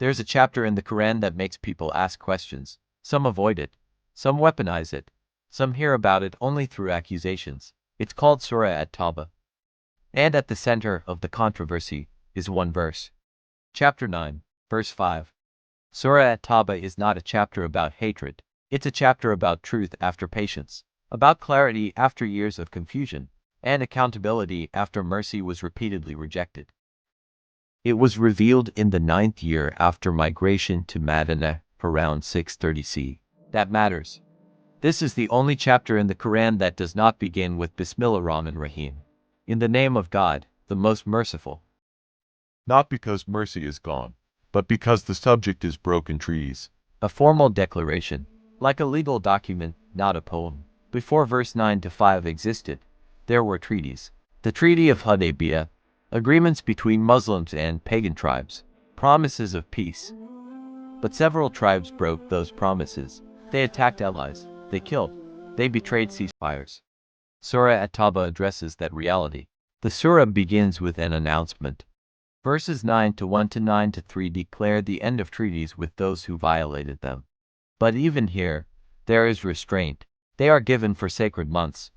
There's a chapter in the Qur'an that makes people ask questions. Some avoid it. Some weaponize it. Some hear about it only through accusations. It's called Surah At-Tawbah. And at the center of the controversy is one verse. Chapter 9, verse 5. Surah At-Tawbah is not a chapter about hatred. It's a chapter about truth after patience, about clarity after years of confusion, and accountability after mercy was repeatedly rejected. It was revealed in the 9th year after migration to Medina, around 630 CE. That matters. This is the only chapter in the Quran that does not begin with Bismillah Rahman Rahim. In the name of God, the most merciful. Not because mercy is gone, but because the subject is broken treaties. A formal declaration, like a legal document, not a poem. Before verse 9 to 5 existed, there were treaties. The Treaty of Hudaybiyah, agreements between Muslims and pagan tribes, promises of peace. But several tribes broke those promises. They attacked allies, they killed, they betrayed ceasefires. Surah At-Tawbah addresses that reality. The surah begins with an announcement. Verses 9 to 1 to 9 to 3 declare the end of treaties with those who violated them. But even here, there is restraint. They are given for sacred months.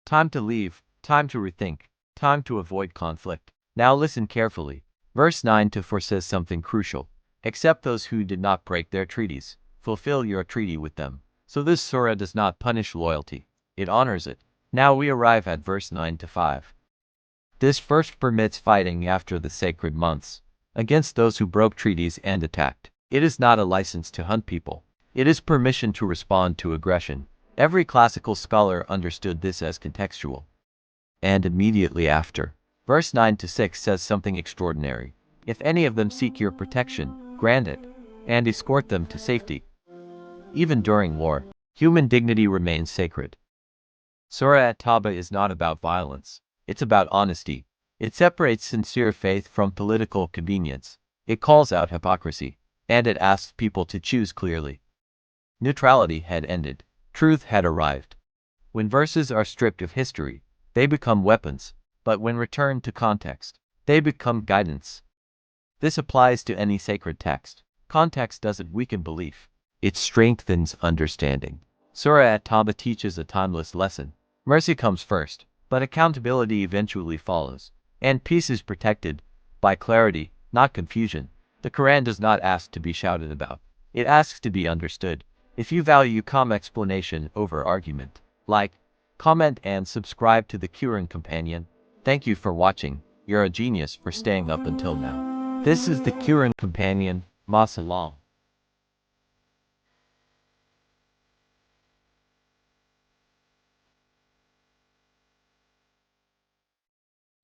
Time to leave, time to rethink, time to avoid conflict. Now listen carefully. Verse 9 to 4 says something crucial. Except those who did not break their treaties, fulfill your treaty with them. So this surah does not punish loyalty. It honors it. Now we arrive at verse 9 to 5. This first permits fighting after the sacred months, against those who broke treaties and attacked. It is not a license to hunt people. It is permission to respond to aggression. Every classical scholar understood this as contextual. And immediately after, verse 9 to 6 says something extraordinary. If any of them seek your protection, grant it, and escort them to safety. Even during war, human dignity remains sacred. Surah At-Tawbah is not about violence. It's about honesty. It separates sincere faith from political convenience. It calls out hypocrisy. And it asks people to choose clearly. Neutrality had ended. Truth had arrived. When verses are stripped of history, they become weapons. But when returned to context, they become guidance. This applies to any sacred text. Context doesn't weaken belief. It strengthens understanding. Surah At-Tawbah teaches a timeless lesson. Mercy comes first, but accountability eventually follows. And peace is protected by clarity, not confusion. The Quran does not ask to be shouted about. It asks to be understood. If you value calm explanation over argument, like, comment and subscribe to the Qur'an Companion. Thank you for watching. You're a genius for staying up until now. This is the Qur'an Companion. Masalam.